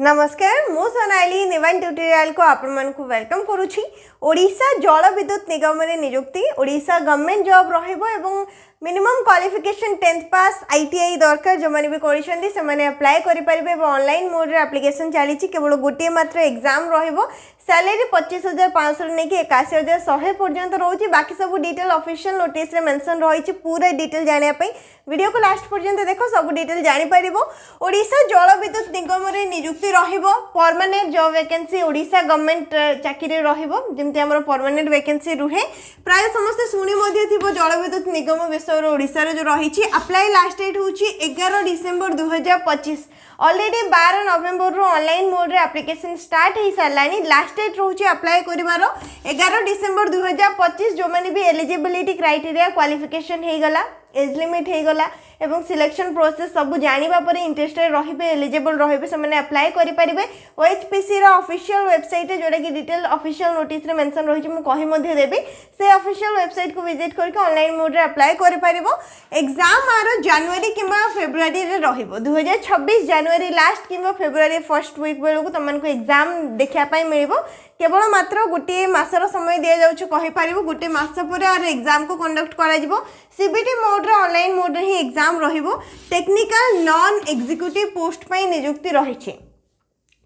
नमस्कार मु सोनाली निवान ट्यूटोरियल को आपण मन को वेलकम करूछी। ओडिशा जल विद्युत निगम रे नियुक्ति ओडिशा गवर्नमेंट जॉब रहइबो एवं मिनिमम क्वालिफिकेशन 10th पास आईटीआई दरकार जो माने भी करिसेंती से माने अप्लाई करि परिबे। ऑनलाइन मोड रे एप्लीकेशन चली केवल गोटे मात्र एग्जाम रहिबो। सैलरी 25,500 ने 81,100 पर्यंत रोची। बाकी सब डिटेल ऑफिशियल नोटिस रे मेंशन रही पूरा डिटेल जानिया पई वीडियो को लास्ट पर्यंत देखो सब डिटेल जानि परिबो। ओडिशा जल विद्युत निगम रे नियुक्ति रहिबो। Permanent job vacancy Odisha government चाकरी रहिबो जेमते हमर परमानेंट वैकेंसी रुहे। प्राय समस्त सुनी मध्ये थिबो जल विद्युत निगम विषय ओडिशा रे जो रही। अप्लाई लास्ट डेट होची 11 डिसेंबर 2025। ऑलरेडी 12 नवेम्बर रो ऑनलाइन मोड रे एप्लीकेशन स्टार्ट हो सारानी। लास्ट डेट रोचे अप्लाई करिवार 11 डिसेंबर 2025। जो माने भी एलिजिबिलिटी क्राइटेरिया क्वालिफिकेशन हे गला, एज लिमिट हे गला एवं सिलेक्शन प्रोसेस सब जानिबा पर इंटरेस्टेड रहिबे, एलिजिबल रहिबे से माने अप्लाई करि परिबे। ओएचपीसी रो ऑफिशियल वेबसाइट रे जोडा कि डिटेल ऑफिशियल नोटिस रे मेंशन रही मु कहि मध्ये देबी। से ऑफिशियल वेबसाइट को विजिट करके ऑनलाइन मोड रे अप्लाई करि परिबो। एग्जाम आरो जनवरी किबा फेब्रुआरी रे रहिबो। 2026 जनवरी लास्ट किबा फेब्रुआरी फर्स्ट वीक बेलु को तमन को एग्जाम देखिया पई मिलिबो। केवल मात्र गोटे मासर समय दिया जाउछ कहि परिबो। गोटे मास पर आर एग्जाम को कंडक्ट करा जिवो। सीबीटी मोड रे ऑनलाइन मोड रे ही एग्जाम रहिबो। टेक्निकल नॉन एग्जीक्यूटिव पोस्ट पई नियुक्ति रहिछि।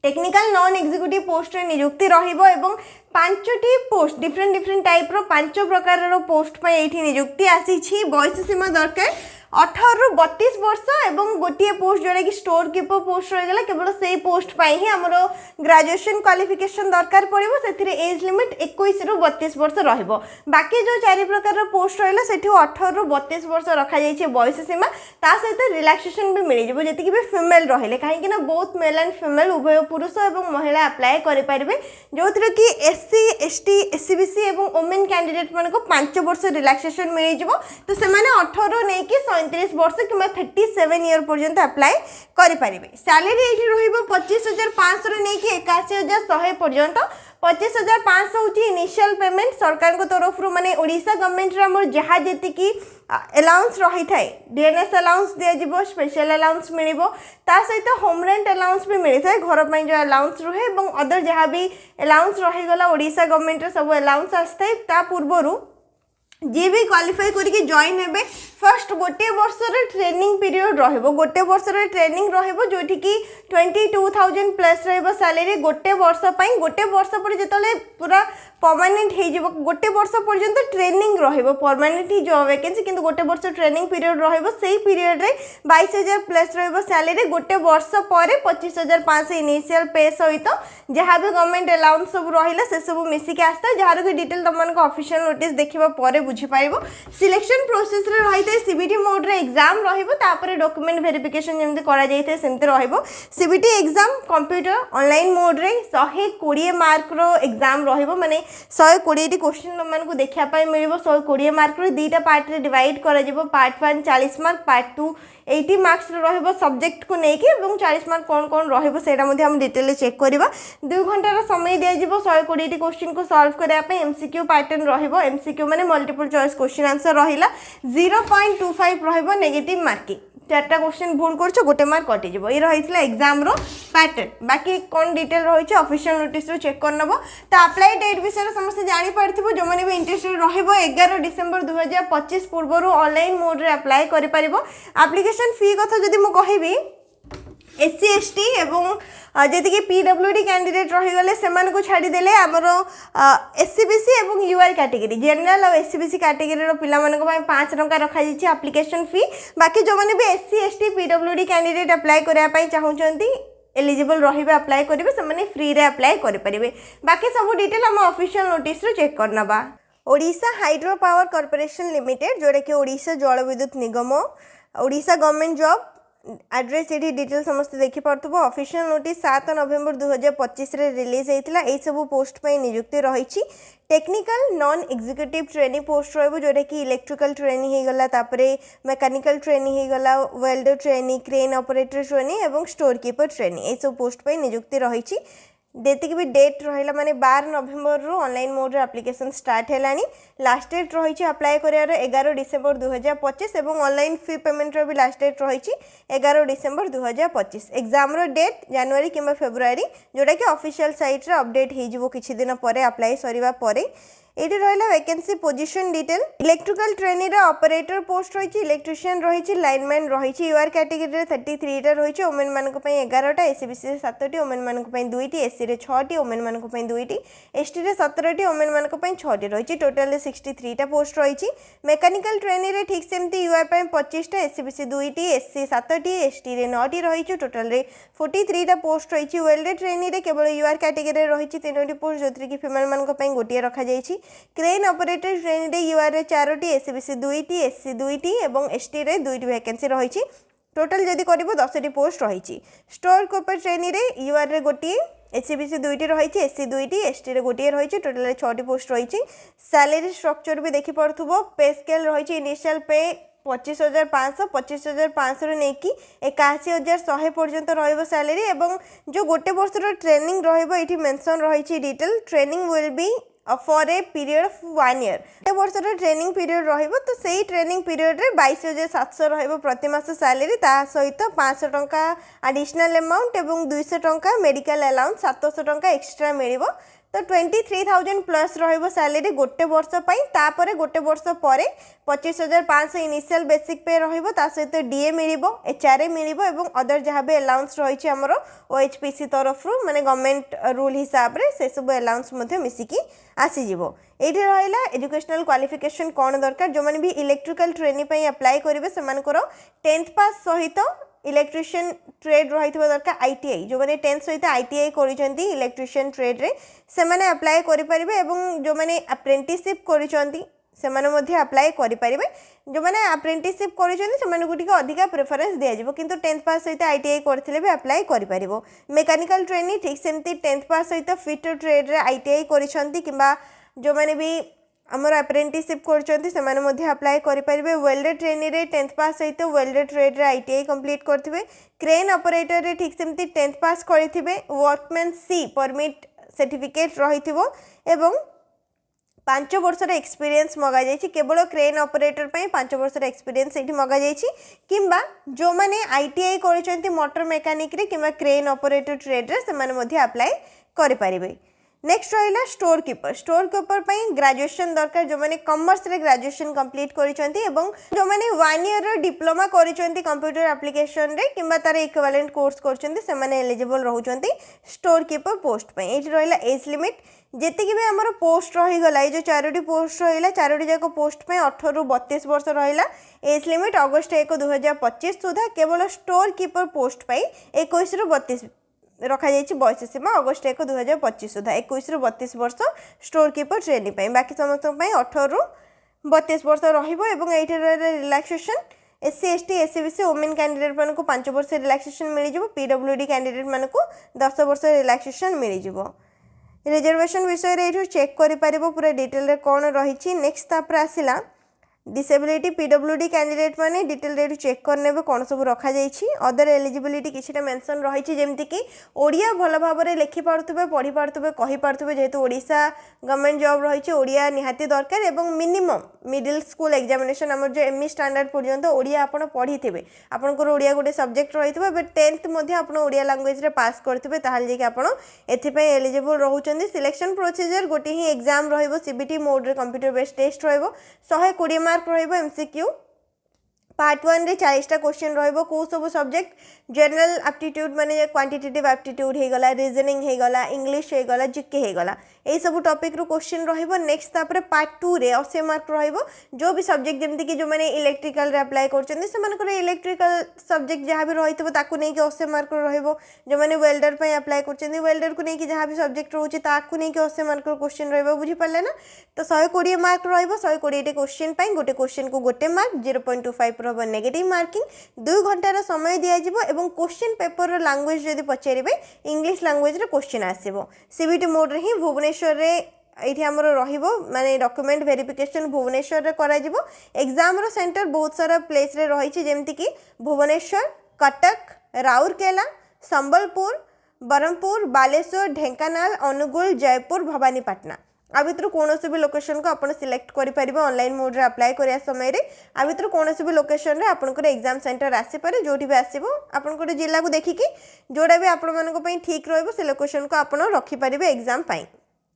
टेक्निकल नॉन एग्जीक्यूटिव पोस्ट रे नियुक्ति रहिबो एवं 5टी पोस्ट डिफरेंट टाइप रो 5 प्रकार रो पोस्ट पई एठी नियुक्ति आसी छी। बयस सीमा दरकार 18 रु 32 वर्ष एवं गोटे पोस्ट जोड़ा कि स्टोर कीपर पोस्ट रहीगला। केवल से पोस्ट पाई ही हमरो ग्रेजुएशन क्वालिफिकेशन दरकार पड़िबो। सेथिरे एज लिमिट 21 रु 32 वर्ष रहिबो। बाकी जो 4 प्रकार रो पोस्ट रहिला सेठी 18 रु 32 वर्ष रखा जाई छै बयस सीमा। ता सहित रिलैक्सेशन भी मिल जेबो जति कि भी फीमेल रहिले, काहे कि ना बोथ मेल एंड फीमेल उभय पुरुष एवं महिला अप्लाई करि परिबे। जोथरे कि एससी एसटी एससीबीसी एवं वुमेन कैंडिडेट मानको 5 वर्ष रिलैक्सेशन मिल जेबो। तो से माने 18 नै कि 37 वर्ष कि 37 ईयर पर्यंत अप्लाई करि परिबे। सैलरी एठी रहिबो 25,500 रे नै कि 81,100 पर्यंत। 25,500 होची इनिशियल पेमेंट सरकार को तरफ रो माने ओडिशा गवर्नमेंट रा हमर जहा जेति कि अलाउंस रही थाए। डीएनएस अलाउंस दिया जिवो, स्पेशल अलाउंस मिलिबो। ता सहित होम रेंट अलाउंस भी मिलि थाए। घर पई जो अलाउंस रहे एवं अदर जहा भी अलाउंस रही गला ओडिशा गवर्नमेंट रा सब अलाउंस आस्ते। ता पूर्वरु जी भी क्वालिफाई करके जॉइन हेबे फर्स्ट गोटे वर्ष रे ट्रेनिंग पीरियड रहिबो। गोटे वर्ष रे ट्रेनिंग रहिबो जोठी कि 22,000 प्लस रहिबो सैलरी गोटे वर्ष पई। गोटे वर्ष पर जेतले पूरा परमानेंट हे जिवो गोटे वर्ष पर्यंत ट्रेनिंग रहिबो। परमानेंट ही जॉब वैकेंसी किंतु गोटे वर्ष ट्रेनिंग पीरियड रहिबो। सेही पीरियड रे 22,000 प्लस रहिबो सैलरी। गोटे वर्ष पर 25,500 इनिशियल पे सहित जहाँ भी गवर्नमेंट अलाउंस सब रहिला से सब मिसी के आस्ता। जहार के डिटेल तमन को ऑफिशियल नोटिस देखिबा परे बुझी पाइबो। सिलेक्शन प्रोसेस रे रहिते सीबीटी मोड रे एग्जाम रहिबो। तापरे डॉक्यूमेंट वेरिफिकेशन जेमते करा जाइते सेमते रहिबो। CBT exam computer online mode रे 120 मार्क रो एग्जाम रहिबो। माने 120 टी क्वेश्चन मन को देखिया पाई मिलिबो। 120 मार्क रो दीटा पार्ट रे डिवाइड करा जिवो। पार्ट 1 40 मार्क, पार्ट 2 80 मार्क्स रहिबो सब्जेक्ट को नेकी एवं 40 मार्क कोन रहिबो सेटा मध्ये हम डिटेल चेक करबा। 2 घंटा रो समय दिया जिवो 120 टी क्वेश्चन को सॉल्व करिया पे। एमसीक्यू पैटर्न रहिबो। एमसीक्यू माने मल्टीपल चॉइस क्वेश्चन आंसर रहिला। 0.25 रहिबो नेगेटिव मार्किंग। 4टा क्वेश्चन भूल करछो गोटे मार्क कटि जिवो। ई रहितला एग्जाम रो पैटर्न। बाकी कोन डिटेल रहिछ ऑफिशियल नोटिस रो चेक करनबो। तो अप्लाई डेट विषय समस्त जानि पारथिबो। जो माने भी इंटरेस्टेड रहिबो 11 डिसेंबर 2025 पूर्व ऑनलाइन मोड रे अप्लाई करि परिबो। एप्लीकेशन फी कथा जदि मु कहिबी एससी एसटी एवं जति कि पीडब्ल्यूडी कैंडिडेट रही गले सेमान को छाड़ी देले हमरो एससीबीसी एवं यूआर कैटेगरी जनरल और एससीबीसी कैटेगरी रो पिला मानको पय 5 टंका रखा जिछि एप्लीकेशन फी। बाकी जो माने भी SC ST PWD candidate apply करिया पय चाहुचंती एलिजिबल रहिबे अप्लाई करिवे से माने फ्री रे अप्लाई करि परिबे। बाकी सब डिटेल हम ऑफिशियल नोटिस रो चेक करनबा। Odisha hydro power corporation limited जोड़ा कि Odisha Jal Vidyut Nigam Odisha government job address ये डिटेल समस्त देखि पारथबो। ऑफिशियल नोटिस 7 नवेम्बर 2025 रे रिलीज हेतिला। ए सब पोस्ट पे नियुक्ति रहिछि। Technical non executive training post रहबो जोटा कि इलेक्ट्रिकल ट्रेनिंग हे गला, तापरे मैकेनिकल ट्रेनिंग हे गला, welder training, crane operator training एवं स्टोर कीपर ट्रेनिंग ए सब पोस्ट पे नियुक्ति रहिछि। जेतिक भी डेट रहा माने 12 नवेम्बर रु ऑनलाइन मोड रे एप्लिकेशन स्टार्ट हेलानी लास्ट डेट रही अप्लाई करियार 11 डिसेम्बर 2025 एवं ऑनलाइन फी पेमेंट रो भी लास्ट डेट रही 11 डिसेम्बर 2025 एग्जाम रो डेट जनवरी किंबा फेब्रुआरी जोटा कि ऑफिशियल साइट रे अपडेट हो जिवो किछि दिन परे अप्लाई सरिबा परे एटी रहा vacancy position detail electrical trainee operator post रही इलेक्ट्रिशियन रही लाइनमैन रही यूआर कैटेगरी 33 रही ओमेन मानक 11टा एससीबीसी 7टी ओमेन मानक 2टी एससी रे 6टी ओमेन मानक 2टी एसटी रे 17टी ओमेन मानक 6टी रही टोटल 63टा पोस्ट रही मेकानिकल ट्रेनी रे ठीक सेमती यूआर 25टा एससीबीसी 2टी एससी 7टी एसटी रे 9टी रही टोटल रे 43टा पोस्ट रही वेल्डेड ट्रेनी रे केवल यूआर कैटेगरी रही 3टी पोस्ट जो कि फीमेल मानक गोटे रखा जाइछि क्रेन ऑपरेटर ट्रेन रे यूआर रे 4टी एससीबीसी 2टी एससी 2टी एवं एसटी रे 2टी वैकेंसी रही टोटल जदि करिवो 10टी पोस्ट रही स्टोर कीपर ट्रेन रे यूआर रे गोटे एससीबीसी 2टी रही एससी 2टी एसटी रे गोटे रही टोटल 6टी पोस्ट रही सैलरी स्ट्रक्चर भी देखि पड़थुबो पे स्केल रही इनिशियल पे 25,500 रे नेकी 81,100 पर्यंत रहिबो सैलरी एवं जो गोटे वर्ष रो ट्रेनिंग रहिबो एठी मेंशन रही detail training will be for a period of 1 year गोटे वर्ष रो ट्रेनिंग पीरियड रहिबो तो सेही ट्रेनिंग पीरियड रे 22,700 रहिबो प्रति मास सैलरी ता सहित 500 टंका एडिशनल अमाउंट एवं 200 टंका मेडिकल अलाउंस 700 टंका एक्स्ट्रा मिलिबो तो 23,000 प्लस रहिबो सैलरी गोटे वर्ष पई तापरे गोटे वर्ष परे 25,500 इनिशियल बेसिक पे रहिबो ता सहित डीए मिलिबो एचआरए मिलिबो एवं अदर जहाँ भी अलाउंस रही हमरो ओएचपीसी तरफ रु माने गवर्नमेंट रूल हिसाब रे से सब अलाउंस मध्ये मिसिकी आसी जिवो एठी रहिला एजुकेशनल क्वालिफिकेशन कोन दरकार जो माने भी इलेक्ट्रिकल ट्रेनी पई अप्लाई करिवे सेमानकर 10th पास सहित इलेक्ट्रिशियन ट्रेड रही दरकार आईटीआई जो मैंने 10th सहित आईटीआई करिसेंती इलेक्ट्रिशियन ट्रेड रे से माने अप्लाई करि परिबे एवं जो माने अप्रेंटिसशिप करिसेंती से माने मध्ये अप्लाई करि परिबे जो माने अप्रेंटिसशिप करिसेंती से माने गुटिक अधिका प्रेफरेंस दिया जिवो किंतु 10th पास सहित आईटीआई करथिले भी अप्लाई करि परिबो मेकानिकल ट्रेनी ठीक सेमती 10th पास सहित फिट ट्रेड रे आईटीआई करिसेंती किबा जो माने भी आमर अप्रेंटिसशिप कर अप्लाई करेंगे वेल्डेड ट्रेनी रे 10th पास सहित वेल्डेड ट्रेड रे आईटीआई कंप्लीट करथिबे क्रेन ऑपरेटर रे ठीक सेमती 10th पास करिथिबे वर्कमैन सी परमिट सर्टिफिकेट रहिथिबो एवं 5 वर्ष एक्सपीरियंस मगा जाइछि केवल क्रेन ऑपरेटर पई 5 वर्ष एक्सपीरियंस एठी मगा जाइछि किंबा जो माने आईटीआई करिसेंती मोटर मैकेनिक रे किंबा क्रेन ऑपरेटर ट्रेड रे से माने मध्ये अप्लाई करि परिबे नेक्स्ट रहा स्टोर कीपर ग्रेजुएशन दरकार जो मैंने कॉमर्स रे ग्रेजुएशन कंप्लीट करिसेंती एवं जो मैंने 1 ईयर डिप्लोमा करिसेंती कंप्यूटर एप्लिकेशन रे किंबा तार इक्विवेलेंट कोर्स करछंती से माने एलिजिबल रहउचंती स्टोर कीपर पोस्ट पे एठी रहिला एज लिमिट जेति कि भी हमर पोस्ट रही गला जो 4टी पोस्ट रहिला 4टी जाक पोस्ट पे 18 रु 32 वर्ष रहिला एज लिमिट अगस्त 1 2025 सुधा केवल स्टोर कीपर पोस्ट पे 21 रु 32 रखा जाइए बयस सीमा अगस्त 1 2025 सुधा 21 रु 32 वर्ष स्टोर कीपर ट्रेनिंग बाकी समस्त 18 रु 32 वर्ष रही relaxation SC ST SCBC women candidate मान को 5 वर्ष रिलैक्सेशन मिल जाव पीडब्ल्यूडी कैंडिडेट मान को 10 वर्ष रिलैक्सेशन मिल जाव रिजर्वेशन विषय रे चेक करि परिबो पूरा डिटेल रे कोन रही नेक्स्ट तापर आसिला डिसेबिलिटी पीडब्ल्यूडी कैंडिडेट माने डिटेल रे चेक करने कौन सब रखा जाइछि अदर एलिजिबिलिटी किछटा मेंशन रही जेमती कि ओडिया भल भाव में लिखि पार्थुबे पढ़ी पार्थुबे कहि पार्थुबे जेहेतु ओडिशा गवर्नमेंट जॉब रही ओडिया निहाती दरकार एवं मिनिमम मिडिल स्कूल एग्जामिनेशन हमर जो एमई स्टैंडर्ड पर्यंत ओडिया आपण पढ़ी थिबे आपनकर ओडिया गोटे सब्जेक्ट रहितबे बट 10th मध्ये आपण ओडिया लैंग्वेज रे पास करथिबे ताहाल जे कि आपण एथि पय एलिजिबल रहउचंदी सिलेक्शन प्रोसीजर गोटे ही एग्जाम रहइबो सीबीटी मोड रे कंप्यूटर बेस्ड टेस्ट रहइबो 120 मार्क रहिबो एमसीक्यू पार्ट 1 रे 40टा क्वेश्चन रहइबो को सब सब्जेक्ट जनरल एप्टीट्यूड माने क्वांटिटेटिव एप्टीट्यूड हे गला रीजनिंग हे गला इंग्लिश हे गला जीके हे गला ए सब टॉपिक रो क्वेश्चन रहइबो नेक्स्ट तापर पार्ट 2 रे 80 मार्क रहइबो जो भी सब्जेक्ट जेमति कि जो माने इलेक्ट्रिकल रे अप्लाई करछन से मानकर इलेक्ट्रिकल सब्जेक्ट जहाँ भी रहितबो ताकू नै कि 80 मार्क रहइबो जो माने वेल्डर पे अप्लाई करछन वेल्डर को नै कि जहाँ भी सब्जेक्ट रहउछि ताकू नै कि 80 मार्क रो क्वेश्चन रहइबो बुझि पल्ले ना तो 120 मार्क रहइबो 120 टे क्वेश्चन पई गोटे क्वेश्चन को गोटे मार्क 0.25 रहबो नेगेटिव मार्किंग 2 घंटा रो समय दिया जिवो एवं क्वेश्चन पेपर रो लैंग्वेज जदी पचारिबे इंग्लिश लैंग्वेज रे क्वेश्चन आसीबो सीबीटी मोड रे ही भुवनेश्वर रे एठी हमर रहिबो माने डॉक्यूमेंट वेरिफिकेशन भुवनेश्वर रे करा जिवो एग्जाम रो सेंटर बहुत सारा प्लेस रे रही छि जेमति कि भुवनेश्वर कटक राउरकेला संबलपुर ब्रह्मपुर बालेश्वर ढेंकानाल अनुगुल जयपुर भवानीपाटना आ भितर कौन भी लोकेशन को आप सिलेक्ट करेंगे ऑनलाइन मोड रे अप्लाई करिया समय आ भितर कौन भी लोकेशन रे आपनकर एग्जाम सेंटर आसीपे जोटी भी आसीबो आपनकर जिला को देखिकी जोड़ा भी आपण मानको पई ठीक रहबो से लोकेशन को आपण रखि परिबे एग्जाम पई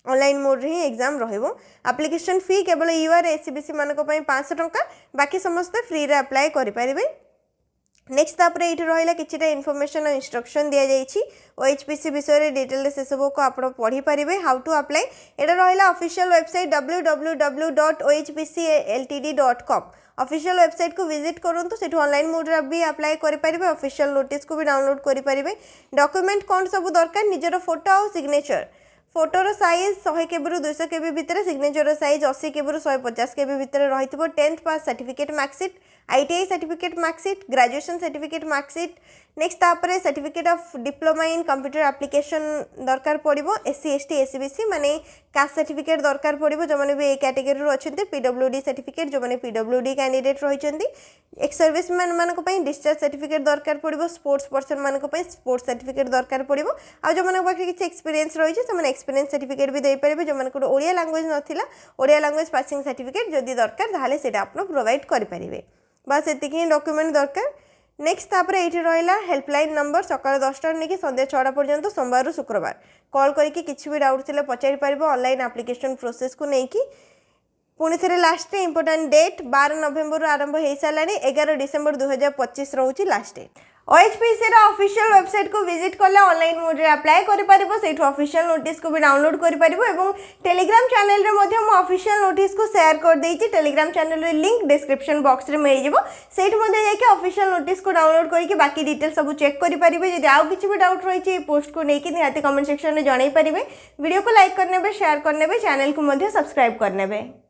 ऑनलाइन मोड रे ही एग्जाम रहइबो एप्लिकेशन फी केवल यूआर एसीबीसी मानको पई 500 टंका बाकी समस्त फ्री रे अप्लाई करि परिबे नेक्स्ट तापरे ये रहा कि इनफॉरमेशन और इंस्ट्रक्शन दि जाइए ओएचपीसी विषय डिटेल से सब को आप पढ़ी पारे हाउ टू अप्लाई ये रहा official website www.ohpcltd.com official website को विजिट करूँ से ऑनलाइन मोड रे भी अप्लाई करेंगे ऑफिशियल नोटिस को भी डाउनलोड करेंगे डॉक्यूमेंट कौन सब दरकार निजर फोटो और सिग्नेचर फोटोर साइज 100 केबी 200 केबी भितर सिग्नेचर साइज 80 केबी 150 केबी भितर रही 10th pass certificate marksheet ITI certificate marksheet graduation certificate marksheet next तापरे certificate of diploma in computer application दरकार पड़ो एससी एसटी एससीबीसी माने कास्ट सर्टिफिकेट दरकार पड़ो जो मैंने भी ए कैटेगरी अच्छा पीडब्ल्यूडी सर्टिफिकेट जो मैंने पीडब्ल्यूडी कैंडिडेट रही एक सर्विसमैन मानक डिस्चार्ज सर्टिफिकेट दरकार पड़ो स्पोर्ट्स पर्सन मानक स्पोर्ट्स सर्टिफिकेट दरकार पड़ो आ जो मैंने पाखे किसी एक्सपीरियंस रही है एक्सपीरियंस सर्टिफिकेट भी दे पारे जो मैंने ओडिया लैंग्वेज नाला ओडिया लैंग्वेज पासिंग सर्टिफिकेट जदि दरकार ताहले सेटा आप प्रोवाइड करेंगे बस एतिक ही डॉक्यूमेंट दरकार नेक्स्ट तापर ये रहा हेल्पलाइन नंबर सकाल 10टा नहीं संध्या 6टा पर्यंत सोमवार शुक्रवार कॉल करके किसी भी डाउट थे पचारि पार ऑनलाइन एप्लिकेशन प्रोसेस को लेकिन पुणी थे लास्ट इंपोर्टाट डेट 12 नवेम्बर आरंभ हो सारा 11 डिसेम्बर 2025 रोचे लास्ट डेट ओएचपीसी ऑफिशियल वेबसाइट को विजिट कले ऑनलाइन मोड रे अप्लाई कर ऑफिशियल नोटिस को भी डाउनलोड कर टेलीग्राम चैनल रे मध्य मो ऑफिशियल नोटिस को शेयर कर देइछि टेलीग्राम चैनल रे लिंक डिस्क्रिप्शन बॉक्स रे मिल जिवो सेठ मध्य जाके ऑफिशियल नोटिस को डाउनलोड करके बाकी डिटेल सब चेक करि परिबे जदि आउ किछि भी डाउट रही छै पोस्ट को नेकी निहाती कमेंट सेक्शन में जणाई परिबे वीडियो को लाइक करनेबे शेयर करनेबे चैनल को मध्य सब्सक्राइब करनेबे।